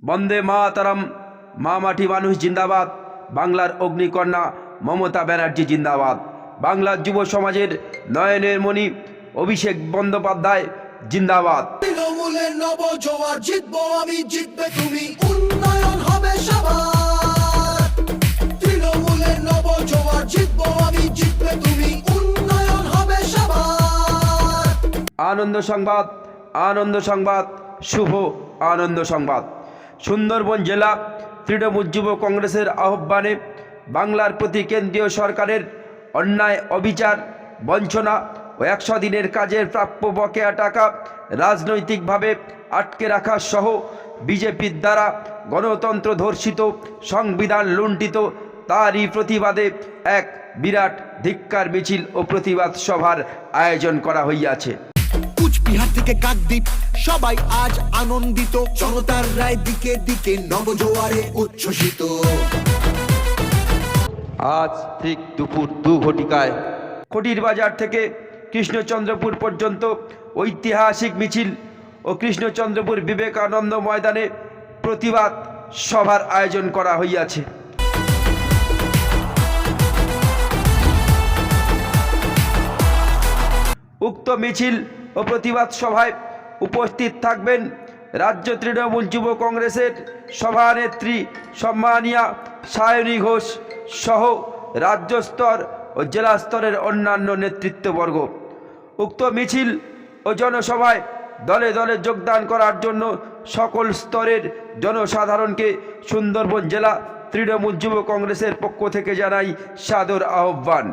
বন্দে মাতরম, মা মাটি মানুষ জিন্দাবাদ, বাংলার অগ্নিকন্যা মমতা ব্যানার্জি জিন্দাবাদ, বাংলার যুব সমাজের নয়নের মণি অভিষেক বন্দ্যোপাধ্যায় জিন্দাবাদ। তৃণমূলের নবজোয়ার, জিতবো আমি, জিতবে তুমি, উন্নয়ন হবে সবার। তৃণমূলের নবজোয়ার, জিতবো আমি, জিতবে তুমি, উন্নয়ন হবে সবার। আনন্দ সংবাদ, আনন্দ সংবাদ, শুভ আনন্দ সংবাদ। সুন্দরবন জেলা তৃণমূল যুব কংগ্রেসের আহ্বানে বাংলার প্রতি কেন্দ্রীয় সরকারের অন্যায়, অবিচার, বঞ্চনা ও 100 দিনের কাজের প্রাপ্য বকেয়া টাকা রাজনৈতিকভাবে আটকে রাখা সহ বিজেপির দ্বারা গণতন্ত্র ধর্ষিত, সংবিধান লুণ্ঠিত, তারই প্রতিবাদে এক বিরাট ধিক্কার মিছিল ও প্রতিবাদ সভার আয়োজন করা হইয়াছে। কুচবিহার থেকে কাকদ্বীপ সবাই আজ আনন্দিত, জনতার রায় দিকে দিকে নবজোয়ারে উচ্ছ্বসিত। আজ ঠিক দুপুর 2 ঘটিকায় খটির বাজার থেকে কৃষ্ণচন্দ্রপুর পর্যন্ত ঐতিহাসিক মিছিল ও কৃষ্ণচন্দ্রপুর বিবেকানন্দ ময়দানে প্রতিবাদ সভার আয়োজন করা হইয়াছে। উক্ত মিছিল ও প্রতিবাদ সভায় উপস্থিত থাকবেন রাজ্য তৃণমূল যুব কংগ্রেসের সভানেত্রী সম্মানীয়া সায়নী ঘোষ সহ রাজ্য স্তর ও জেলা স্তরের অন্যান্য নেতৃত্ববর্গ। উক্ত মিছিল ও জনসভায় দলে দলে যোগদান করার জন্য সকল স্তরের জনসাধারণকে সুন্দরবন জেলা তৃণমূল যুব কংগ্রেসের পক্ষ থেকে জানাই সাদর আহ্বান।